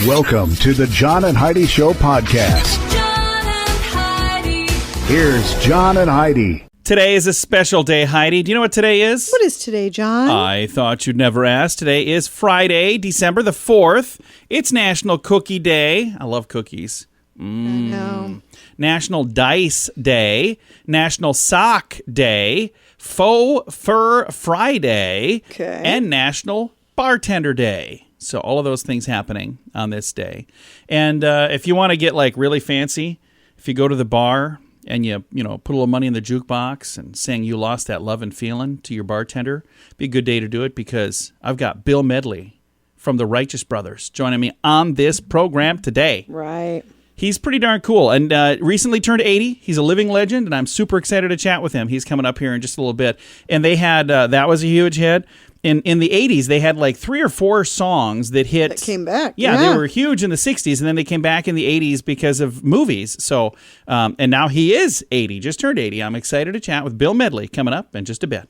Welcome to the John and Heidi Show podcast. John and Heidi. Here's John and Heidi. Today is a special day, Heidi. Do you know what today is? What is today, John? I thought you'd never ask. Today is Friday, December the 4th. It's National Cookie Day. I love cookies. I know. National Dice Day. National Sock Day. Faux Fur Friday. Okay. And National Bartender Day. So all of those things happening on this day. And if you want to get like really fancy, if you go to the bar and you put a little money in the jukebox and sing "You Lost That Love and Feeling" to your bartender, be a good day to do it because I've got Bill Medley from the Righteous Brothers joining me on this program today. Right. He's pretty darn cool and recently turned 80. He's a living legend, and I'm super excited to chat with him. He's coming up here in just a little bit. And they had, that was a huge hit. In the 80s, they had like 3 or 4 songs that hit. That came back. Yeah, they were huge in the 60s, and then they came back in the 80s because of movies. So, and now he is 80, just turned 80. I'm excited to chat with Bill Medley coming up in just a bit.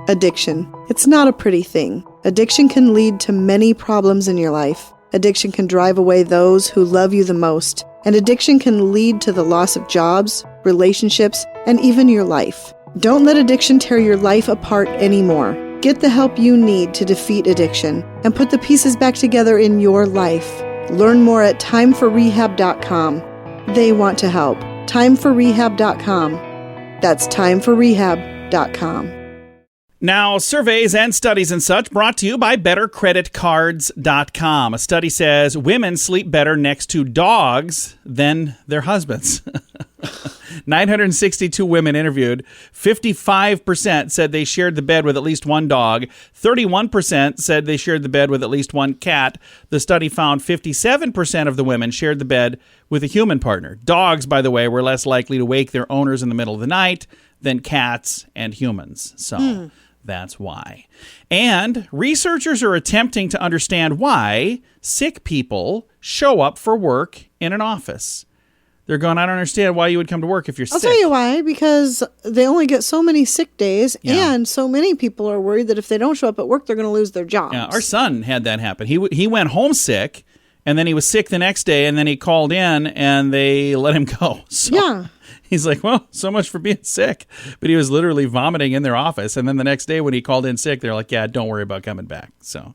Addiction. It's not a pretty thing. Addiction can lead to many problems in your life. Addiction can drive away those who love you the most. And addiction can lead to the loss of jobs, relationships, and even your life. Don't let addiction tear your life apart anymore. Get the help you need to defeat addiction and put the pieces back together in your life. Learn more at timeforrehab.com. They want to help. Timeforrehab.com. That's timeforrehab.com. Now, surveys and studies and such brought to you by bettercreditcards.com. A study says women sleep better next to dogs than their husbands. 962 women interviewed. 55% said they shared the bed with at least one dog. 31% said they shared the bed with at least one cat. The study found 57% of the women shared the bed with a human partner. Dogs, by the way, were less likely to wake their owners in the middle of the night than cats and humans. So that's why. And researchers are attempting to understand why sick people show up for work in an office. They're going, I don't understand why you would come to work if you're sick. I'll tell you why, because they only get so many sick days, and so many people are worried that if they don't show up at work, they're going to lose their jobs. Yeah, our son had that happen. He went home sick, and then he was sick the next day, and then he called in, and they let him go. So Yeah. he's like, well, so much for being sick. But he was literally vomiting in their office, and then the next day when he called in sick, they're like, yeah, don't worry about coming back. So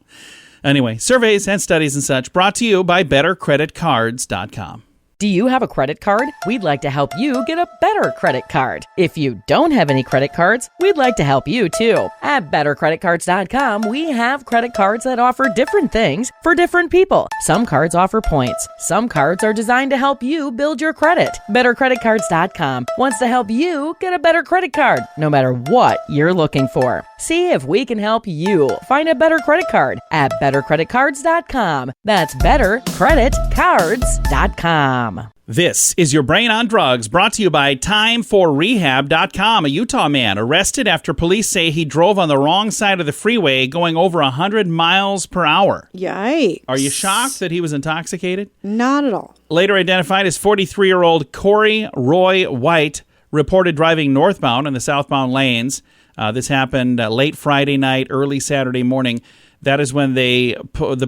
anyway, surveys and studies and such brought to you by bettercreditcards.com. Do you have a credit card? We'd like to help you get a better credit card. If you don't have any credit cards, we'd like to help you too. At bettercreditcards.com, we have credit cards that offer different things for different people. Some cards offer points. Some cards are designed to help you build your credit. Bettercreditcards.com wants to help you get a better credit card, no matter what you're looking for. See if we can help you find a better credit card at bettercreditcards.com. That's bettercreditcards.com. This is Your Brain on Drugs, brought to you by timeforrehab.com. A Utah man arrested after police say he drove on the wrong side of the freeway going over 100 miles per hour. Yikes. Are you shocked that he was intoxicated? Not at all. Later identified as 43-year-old Corey Roy White, reported driving northbound in the southbound lanes. This happened late Friday night, early Saturday morning. That is when the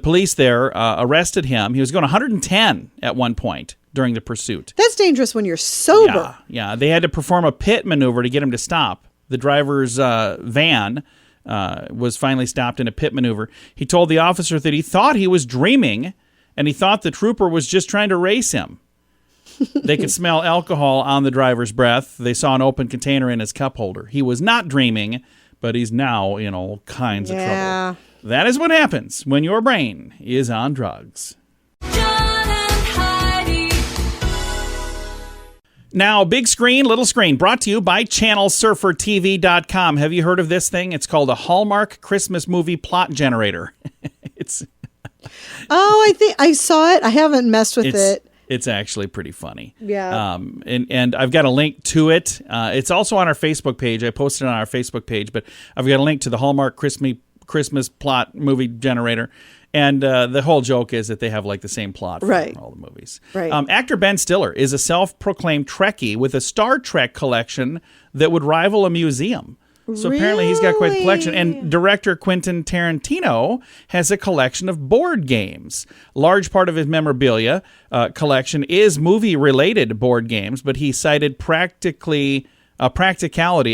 police there arrested him. He was going 110 at one point during the pursuit. That's dangerous when you're sober. Yeah. They had to perform a pit maneuver to get him to stop. The driver's van was finally stopped in a pit maneuver. He told the officer that he thought he was dreaming, and he thought the trooper was just trying to race him. They could smell alcohol on the driver's breath. They saw an open container in his cup holder. He was not dreaming, but he's now in all kinds of trouble. That is what happens when your brain is on drugs. John and Heidi. Now, big screen, little screen, brought to you by channelsurfertv.com. Have you heard of this thing? It's called a Hallmark Christmas movie plot generator. I think I saw it. I haven't messed with it. It's actually pretty funny. Yeah. And I've got a link to it. It's also on our Facebook page. I posted it on our Facebook page, but I've got a link to the Hallmark Christmas plot movie generator. And the whole joke is that they have like the same plot for all the movies. Right. Actor Ben Stiller is a self-proclaimed Trekkie with a Star Trek collection that would rival a museum. So apparently he's got quite the collection. And director Quentin Tarantino has a collection of board games. Large part of his memorabilia collection is movie-related board games, but he cited practicality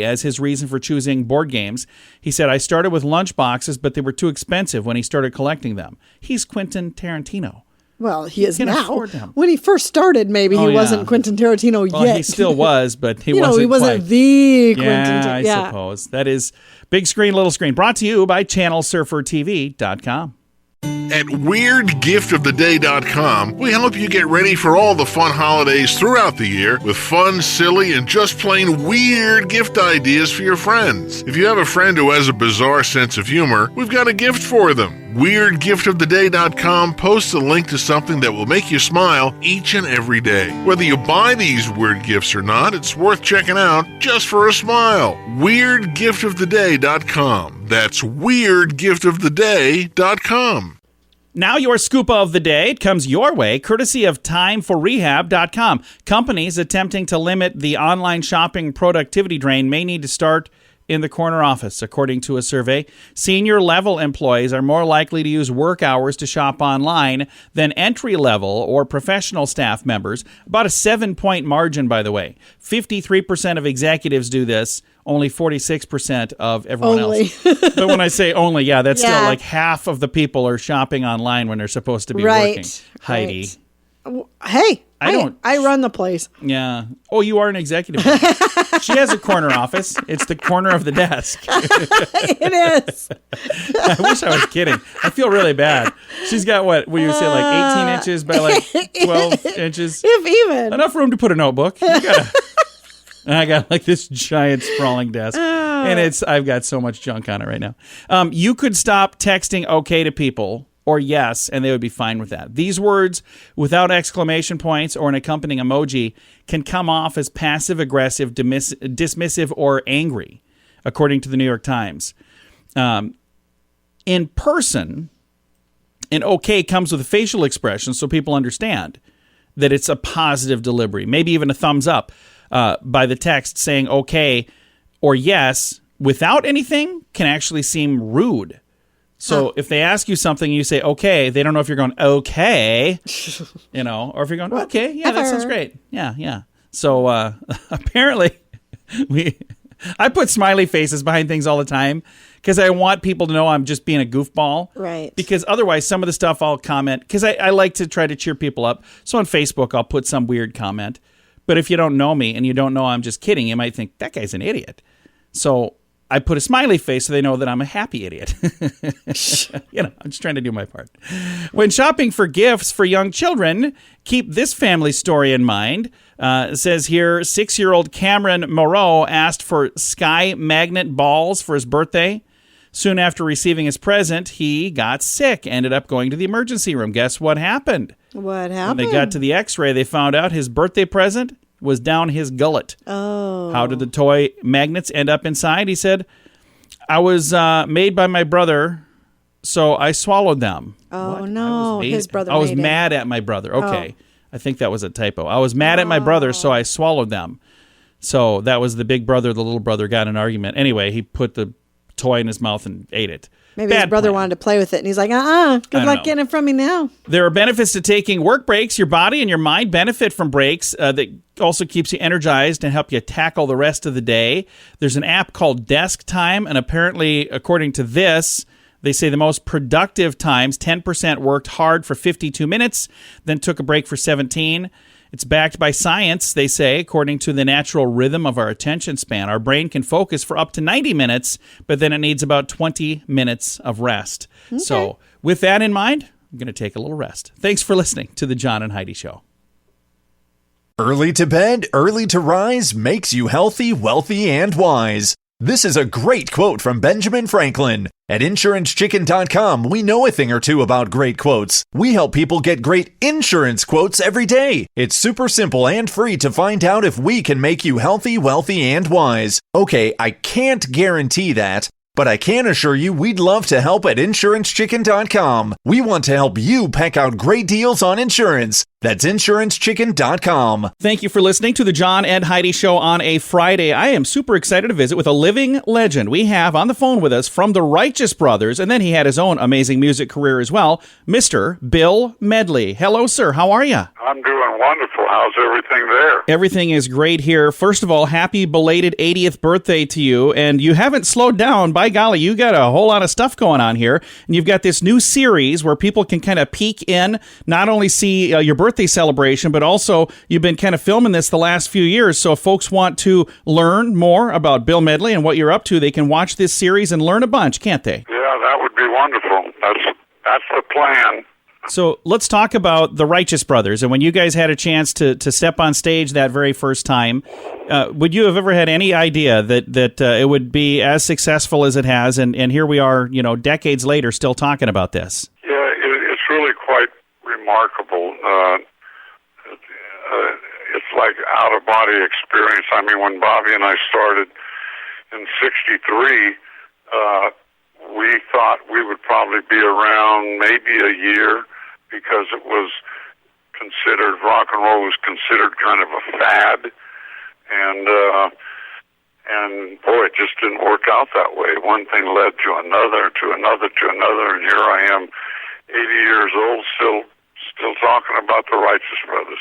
as his reason for choosing board games. He said, I started with lunchboxes, but they were too expensive when he started collecting them. He's Quentin Tarantino. Well, he is can now. afford them. When he first started, maybe he wasn't Quentin Tarantino Well, yet. he still was, but he he wasn't wasn't quite. the Quentin Tarantino. I suppose. That is Big Screen, Little Screen, brought to you by ChannelSurferTV.com. At WeirdGiftOfTheDay.com, we help you get ready for all the fun holidays throughout the year with fun, silly, and just plain weird gift ideas for your friends. If you have a friend who has a bizarre sense of humor, we've got a gift for them. WeirdGiftOfTheDay.com posts a link to something that will make you smile each and every day. Whether you buy these weird gifts or not, it's worth checking out just for a smile. WeirdGiftOfTheDay.com. That's WeirdGiftOfTheDay.com. Now your scoop of the day. It comes your way, courtesy of TimeForRehab.com. Companies attempting to limit the online shopping productivity drain may need to start in the corner office. According to a survey, senior-level employees are more likely to use work hours to shop online than entry-level or professional staff members. About a 7-point margin, by the way. 53% of executives do this. Only 46% of everyone else. But when I say only, that's still like half of the people are shopping online when they're supposed to be working. Heidi. Hey, I run the place. Yeah. Oh, you are an executive. She has a corner office. It's the corner of the desk. It is. I wish I was kidding. I feel really bad. She's got what you say, like 18 inches by like 12 inches? If even. Enough room to put a notebook. I got like this giant sprawling desk, and I've got so much junk on it right now. You could stop texting okay to people or yes, and they would be fine with that. These words without exclamation points or an accompanying emoji can come off as passive-aggressive, dismissive, or angry, according to the New York Times. In person, an okay comes with a facial expression so people understand that it's a positive delivery, maybe even a thumbs up. By the text saying okay or yes without anything can actually seem rude. So if they ask you something and you say okay, they don't know if you're going okay, or if you're going okay, yeah, that sounds great. Yeah. So apparently I put smiley faces behind things all the time because I want people to know I'm just being a goofball. Right. Because otherwise some of the stuff I'll comment, because I like to try to cheer people up. So on Facebook, I'll put some weird comment. But if you don't know me and you don't know I'm just kidding, you might think, that guy's an idiot. So I put a smiley face so they know that I'm a happy idiot. I'm just trying to do my part. When shopping for gifts for young children, keep this family story in mind. It says here, 6-year-old Cameron Moreau asked for sky magnet balls for his birthday. Soon after receiving his present, he got sick, ended up going to the emergency room. Guess what happened? What happened? When they got to the x-ray, they found out his birthday present was down his gullet. Oh. How did the toy magnets end up inside? He said, I was made by my brother, so I swallowed them. Oh, no. His brother I was made it. mad at my brother. Okay. I think that was a typo. I was mad at my brother, so I swallowed them. So that was the big brother, the little brother got in an argument. Anyway, he put the toy in his mouth and ate it. Maybe his brother wanted to play with it, and he's like, good luck getting it from me now. There are benefits to taking work breaks. Your body and your mind benefit from breaks that also keeps you energized and help you tackle the rest of the day. There's an app called Desk Time, and apparently, according to this, they say the most productive times, 10% worked hard for 52 minutes, then took a break for 17. It's backed by science, they say, according to the natural rhythm of our attention span. Our brain can focus for up to 90 minutes, but then it needs about 20 minutes of rest. Okay. So with that in mind, I'm going to take a little rest. Thanks for listening to The John and Heidi Show. Early to bed, early to rise makes you healthy, wealthy, and wise. This is a great quote from Benjamin Franklin. At InsuranceChicken.com, we know a thing or two about great quotes. We help people get great insurance quotes every day. It's super simple and free to find out if we can make you healthy, wealthy, and wise. Okay, I can't guarantee that, But I can assure you we'd love to help at InsuranceChicken.com. We want to help you pack out great deals on insurance. That's InsuranceChicken.com. Thank you for listening to the John and Heidi Show on a Friday. I am super excited to visit with a living legend. We have on the phone with us from the Righteous Brothers, and then he had his own amazing music career as well, Mr. Bill Medley. Hello, sir. How are you? I'm doing wonderful. How's everything there? Everything is great here. First of all, happy belated 80th birthday to you, and you haven't slowed down. By golly, you got a whole lot of stuff going on here, and you've got this new series where people can kind of peek in, not only see your birthday celebration, but also you've been kind of filming this the last few years, so if folks want to learn more about Bill Medley and what you're up to, they can watch this series and learn a bunch, can't they? Yeah, that would be wonderful. That's the plan. So let's talk about the Righteous Brothers, and when you guys had a chance to step on stage that very first time, would you have ever had any idea that it would be as successful as it has, and here we are, decades later, still talking about this? Yeah, it's really quite remarkable. It's like out-of-body experience. I mean, when Bobby and I started in '63, we thought we would probably be around maybe a year because it was considered, rock and roll was considered kind of a fad. And boy, it just didn't work out that way. One thing led to another, and here I am, 80 years old, still talking about the Righteous Brothers.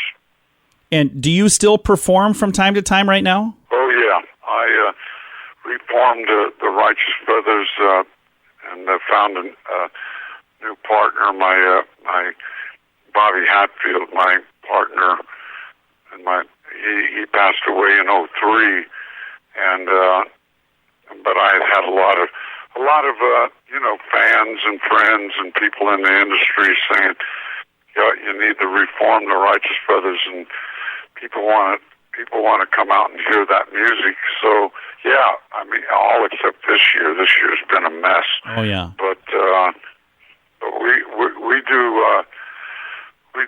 And do you still perform from time to time right now? Oh, yeah. I reformed the Righteous Brothers and found a new partner, my Bobby Hatfield, my partner, and he passed away in '03, and but I had a lot of fans and friends and people in the industry saying, you need to reform the Righteous Brothers, and people want to come out and hear that music. So yeah, I mean, all except this year. This year's been a mess. Oh yeah. But we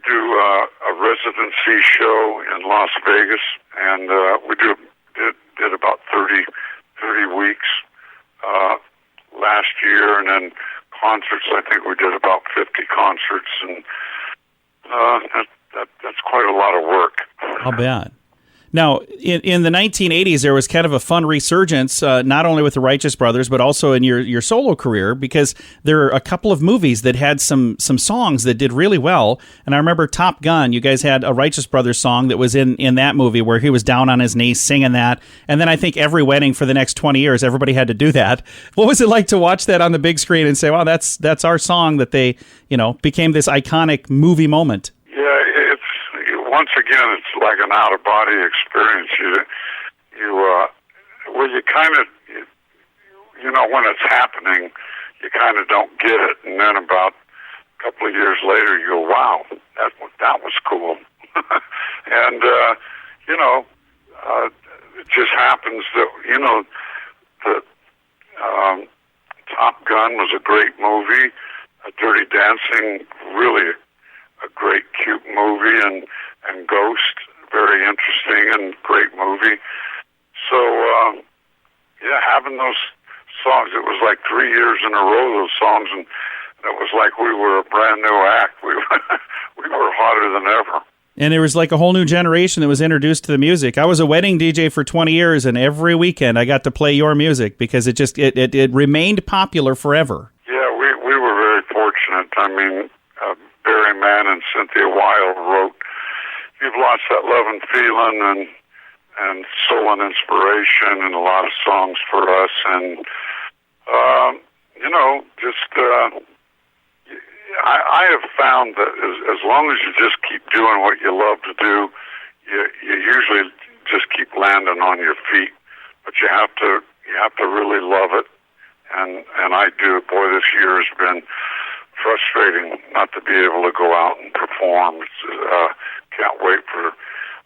do a residency show in Las Vegas, and we did about 30 weeks last year, and then concerts. I think we did about 50 concerts, and that's quite a lot of work. I'll bet. Now, in the 1980s, there was kind of a fun resurgence, not only with the Righteous Brothers, but also in your solo career, because there are a couple of movies that had some songs that did really well. And I remember Top Gun, you guys had a Righteous Brothers song that was in that movie where he was down on his knees singing that. And then I think every wedding for the next 20 years, everybody had to do that. What was it like to watch that on the big screen and say, wow, that's our song that they, became this iconic movie moment? Once again, it's like an out-of-body experience. You kind of, when it's happening, you kind of don't get it, and then about a couple of years later, you go, "Wow, that was cool," and it just happens that the Top Gun was a great movie. Dirty Dancing, really a great, cute movie, and Ghost, very interesting and great movie. So, having those songs, it was like 3 years in a row, those songs, and it was like we were a brand new act. We were hotter than ever. And there was like a whole new generation that was introduced to the music. I was a wedding DJ for 20 years, and every weekend I got to play your music because it remained popular forever. Yeah, we were very fortunate. I mean, Barry Mann and Cynthia Weil wrote "You've Lost That Love and Feeling" and "Soul and Inspiration" and a lot of songs for us. And I have found that as long as you just keep doing what you love to do, you usually just keep landing on your feet. But you have to really love it, and I do. Boy, this year has been frustrating not to be able to go out and perform. Can't wait for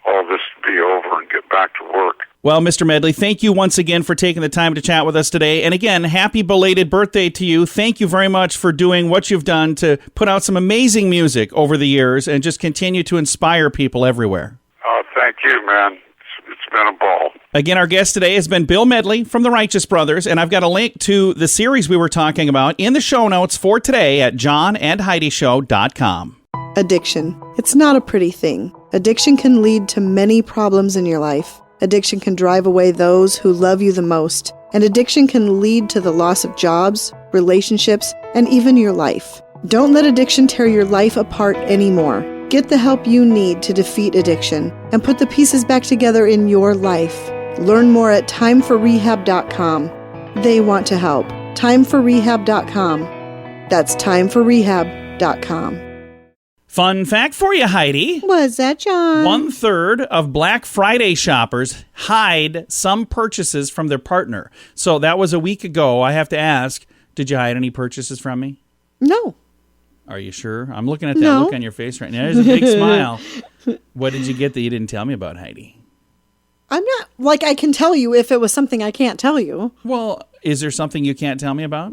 all this to be over and get back to work. Well, Mr. Medley, thank you once again for taking the time to chat with us today. And again, happy belated birthday to you. Thank you very much for doing what you've done to put out some amazing music over the years and just continue to inspire people everywhere. Thank you, man. It's been a ball. Again, our guest today has been Bill Medley from the Righteous Brothers, and I've got a link to the series we were talking about in the show notes for today at johnandheidishow.com. Addiction. It's not a pretty thing. Addiction can lead to many problems in your life. Addiction can drive away those who love you the most. And addiction can lead to the loss of jobs, relationships, and even your life. Don't let addiction tear your life apart anymore. Get the help you need to defeat addiction and put the pieces back together in your life. Learn more at timeforrehab.com. They want to help. Timeforrehab.com. That's timeforrehab.com. Fun fact for you, Heidi. What's that, John? 1/3 of Black Friday shoppers hide some purchases from their partner. So that was a week ago. I have to ask, did you hide any purchases from me? No. Are you sure? I'm looking at that look on your face right now. There's a big smile. What did you get that you didn't tell me about, Heidi? I'm not, I can tell you if it was something I can't tell you. Well, is there something you can't tell me about?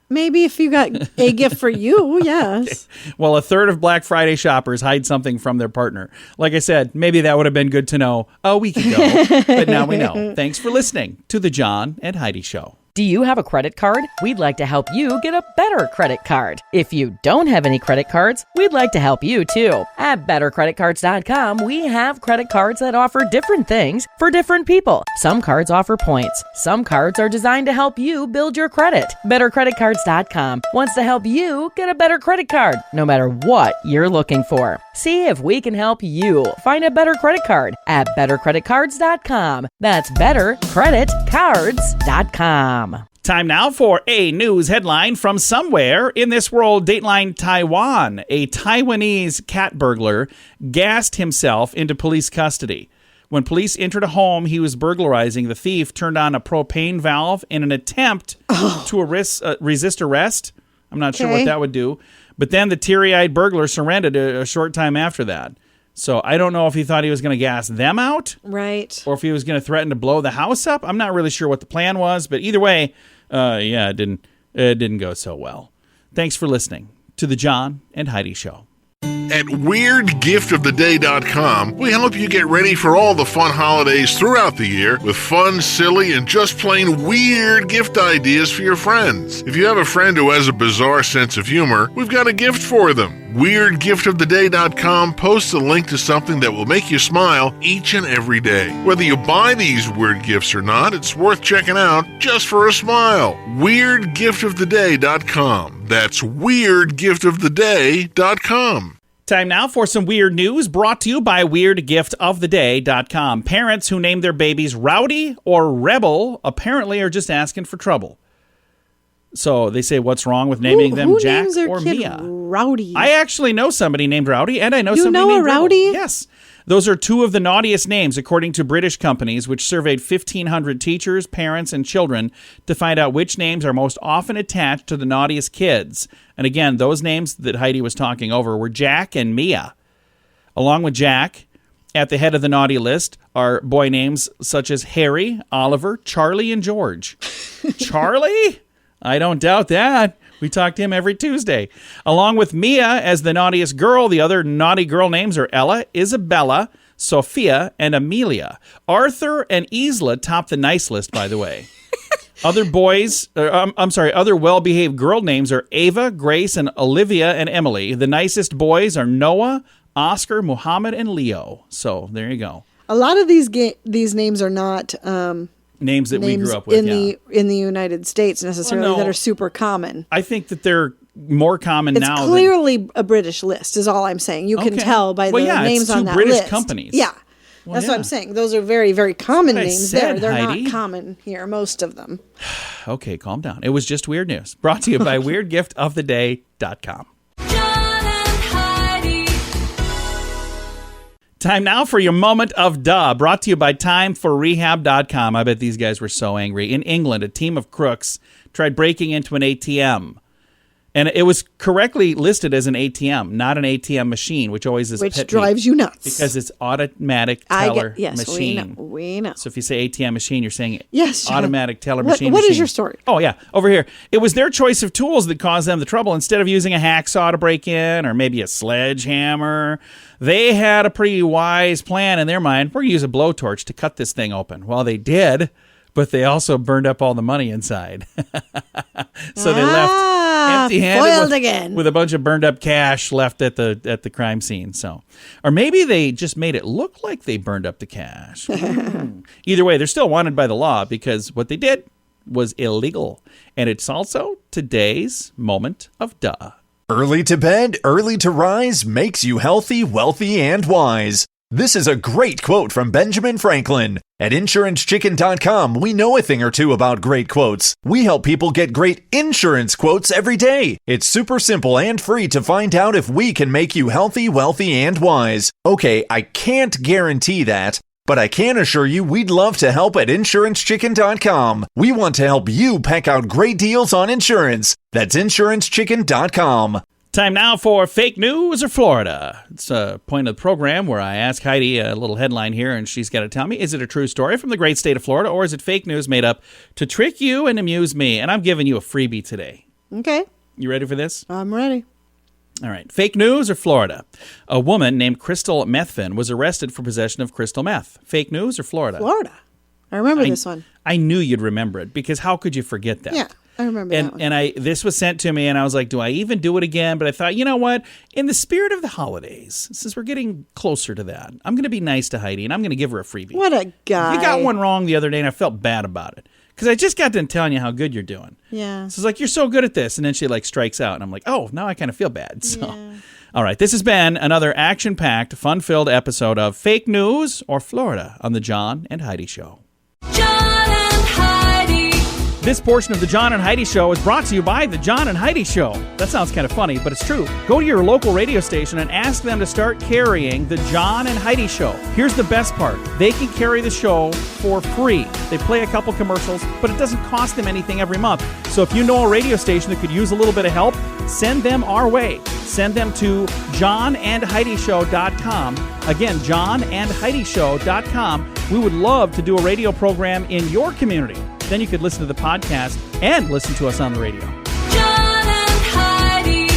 Maybe if you got a gift for you, yes. Okay. Well, 1/3 of Black Friday shoppers hide something from their partner. Like I said, maybe that would have been good to know a week ago, but now we know. Thanks for listening to The John and Heidi Show. Do you have a credit card? We'd like to help you get a better credit card. If you don't have any credit cards, we'd like to help you too. At bettercreditcards.com, we have credit cards that offer different things for different people. Some cards offer points. Some cards are designed to help you build your credit. Bettercreditcards.com wants to help you get a better credit card, no matter what you're looking for. See if we can help you find a better credit card at bettercreditcards.com. That's bettercreditcards.com. Time now for a news headline from somewhere in this world. Dateline Taiwan. A Taiwanese cat burglar gassed himself into police custody. When police entered a home he was burglarizing, the thief turned on a propane valve in an attempt to resist arrest. I'm not sure what that would do. But then the teary-eyed burglar surrendered a short time after that. So I don't know if he thought he was going to gas them out. Right. Or if he was going to threaten to blow the house up. I'm not really sure what the plan was. But either way, it didn't go so well. Thanks for listening to The John and Heidi Show. At WeirdGiftOfTheDay.com, we help you get ready for all the fun holidays throughout the year with fun, silly, and just plain weird gift ideas for your friends. If you have a friend who has a bizarre sense of humor, we've got a gift for them. WeirdGiftOfTheDay.com posts a link to something that will make you smile each and every day. Whether you buy these weird gifts or not, it's worth checking out just for a smile. WeirdGiftOfTheDay.com. That's WeirdGiftOfTheDay.com. Time now for some weird news brought to you by WeirdGiftOfTheDay.com. Parents who name their babies Rowdy or Rebel apparently are just asking for trouble. So they say, what's wrong with naming them who Jack names their or kid Mia? Rowdy? I actually know somebody named Rowdy, and I know You somebody know a named Rebel. Rowdy? Yes. Those are two of the naughtiest names, according to British companies, which surveyed 1,500 teachers, parents, and children to find out which names are most often attached to the naughtiest kids. And again, those names that Heidi was talking over were Jack and Mia. Along with Jack, at the head of the naughty list are boy names such as Harry, Oliver, Charlie, and George. Charlie? I don't doubt that. We talk to him every Tuesday. Along with Mia as the naughtiest girl, the other naughty girl names are Ella, Isabella, Sophia, and Amelia. Arthur and Isla top the nice list, by the way. Other well-behaved girl names are Ava, Grace, and Olivia, and Emily. The nicest boys are Noah, Oscar, Muhammad, and Leo. So there you go. A lot of these names are not names that we grew up with in the United States necessarily that are super common. I think that they're more common now. It's clearly a British list, is all I'm saying. You can tell by the names on that British list. Companies. Yeah. That's what I'm saying. Those are very, very common names there. They're Heidi. not common here, most of them. Okay, calm down. It was just weird news. Brought to you by WeirdGiftOfTheDay.com. John and Heidi. Time now for your moment of duh, brought to you by timeforrehab.com. I bet these guys were so angry. In England, a team of crooks tried breaking into an ATM. And it was correctly listed as an ATM, not an ATM machine, which always is Which drives you nuts. because it's automatic teller yes, machine. we know. So if you say ATM machine, you're saying Yes, John. automatic teller What- machine. what is machine. your story? Oh, yeah. Over here. It was their choice of tools that caused them the trouble. Instead of using a hacksaw to break in or maybe a sledgehammer, they had a pretty wise plan in their mind. We're going to use a blowtorch to cut this thing open. Well, they did, but they also burned up all the money inside. So they left empty-handed foiled again. with a bunch of burned up cash left at the crime scene. So, or maybe they just made it look like they burned up the cash. Either way, they're still wanted by the law because what they did was illegal, and it's also today's moment of duh. Early to bed, early to rise makes you healthy, wealthy, and wise. This is a great quote from Benjamin Franklin. At InsuranceChicken.com, we know a thing or two about great quotes. We help people get great insurance quotes every day. It's super simple and free to find out if we can make you healthy, wealthy, and wise. Okay, I can't guarantee that, but I can assure you we'd love to help at InsuranceChicken.com. We want to help you pack out great deals on insurance. That's InsuranceChicken.com. Time now for Fake News or Florida. It's a point of the program where I ask Heidi a little headline here, and she's got to tell me, is it a true story from the great state of Florida, or is it fake news made up to trick you and amuse me? And I'm giving you a freebie today. Okay. You ready for this? I'm ready. All right. Fake news or Florida? A woman named Crystal Methvin was arrested for possession of crystal meth. Fake news or Florida? Florida. I remember this one. I knew you'd remember it because how could you forget that? Yeah, I remember that one. And this was sent to me, and I was like, do I even do it again? But I thought, you know what? In the spirit of the holidays, since we're getting closer to that, I'm going to be nice to Heidi, and I'm going to give her a freebie. What a guy. You got one wrong the other day, and I felt bad about it because I just got done telling you how good you're doing. Yeah. So it's like, you're so good at this. And then she like strikes out, and I'm like, oh, now I kind of feel bad. So, All right. This has been another action-packed, fun-filled episode of Fake News or Florida on the John and Heidi Show. John and Heidi. This portion of the John and Heidi Show is brought to you by the John and Heidi Show. That sounds kind of funny, but it's true. Go to your local radio station and ask them to start carrying the John and Heidi Show. Here's the best part. They can carry the show for free. They play a couple commercials, but it doesn't cost them anything every month. So if you know a radio station that could use a little bit of help, send them our way. Send them to johnandheidishow.com. Again, johnandheidishow.com. We would love to do a radio program in your community. Then you could listen to the podcast and listen to us on the radio. John and Heidi.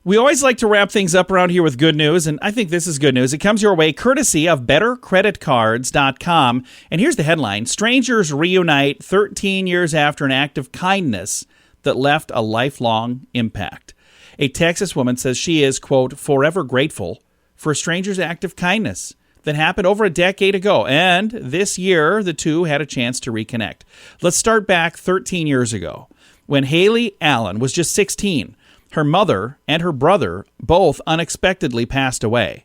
We always like to wrap things up around here with good news, and I think this is good news. It comes your way courtesy of BetterCreditCards.com. And here's the headline. Strangers reunite 13 years after an act of kindness that left a lifelong impact. A Texas woman says she is, quote, forever grateful for a stranger's act of kindness that happened over a decade ago. And this year, the two had a chance to reconnect. Let's start back 13 years ago when Haley Allen was just 16. Her mother and her brother both unexpectedly passed away.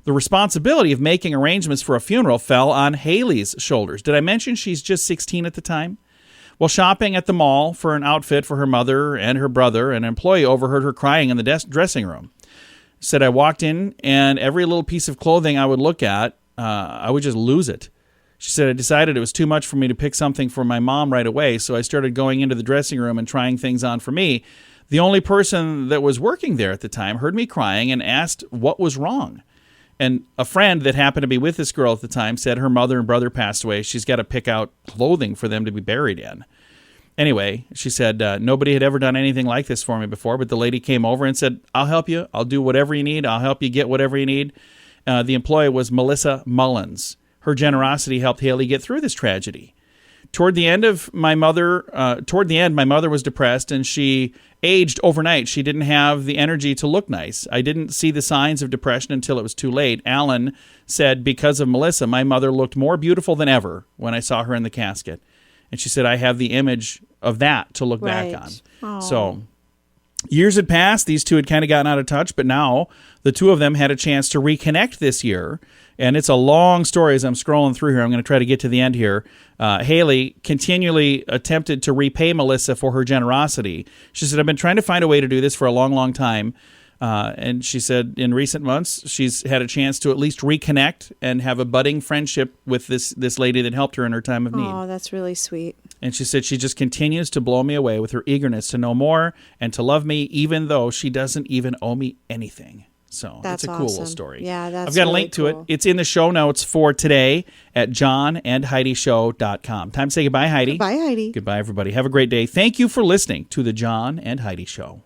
The responsibility of making arrangements for a funeral fell on Haley's shoulders. Did I mention she's just 16 at the time? While shopping at the mall for an outfit for her mother and her brother, an employee overheard her crying in the dressing room. Said, I walked in, and every little piece of clothing I would look at, I would just lose it. She said, I decided it was too much for me to pick something for my mom right away, so I started going into the dressing room and trying things on for me. The only person that was working there at the time heard me crying and asked what was wrong. And a friend that happened to be with this girl at the time said her mother and brother passed away. She's got to pick out clothing for them to be buried in. Anyway, she said, nobody had ever done anything like this for me before, but the lady came over and said, I'll help you. I'll do whatever you need. I'll help you get whatever you need. The employee was Melissa Mullins. Her generosity helped Haley get through this tragedy. Toward the end, my mother was depressed, and she aged overnight. She didn't have the energy to look nice. I didn't see the signs of depression until it was too late. Alan said, because of Melissa, my mother looked more beautiful than ever when I saw her in the casket. And she said, I have the image of that to look back on. Aww. So years had passed. These two had kind of gotten out of touch, but now the two of them had a chance to reconnect this year. And it's a long story as I'm scrolling through here. I'm going to try to get to the end here. Haley continually attempted to repay Melissa for her generosity. She said, I've been trying to find a way to do this for a long, long time. And she said in recent months, she's had a chance to at least reconnect and have a budding friendship with this lady that helped her in her time of need. Oh, that's really sweet. And she said she just continues to blow me away with her eagerness to know more and to love me, even though she doesn't even owe me anything. So that's a cool little story. Yeah, that's I've got really a link to it. cool. It's in the show notes for today at johnandheidishow.com. Time to say goodbye, Heidi. Bye, Heidi. Goodbye, everybody. Have a great day. Thank you for listening to The John and Heidi Show.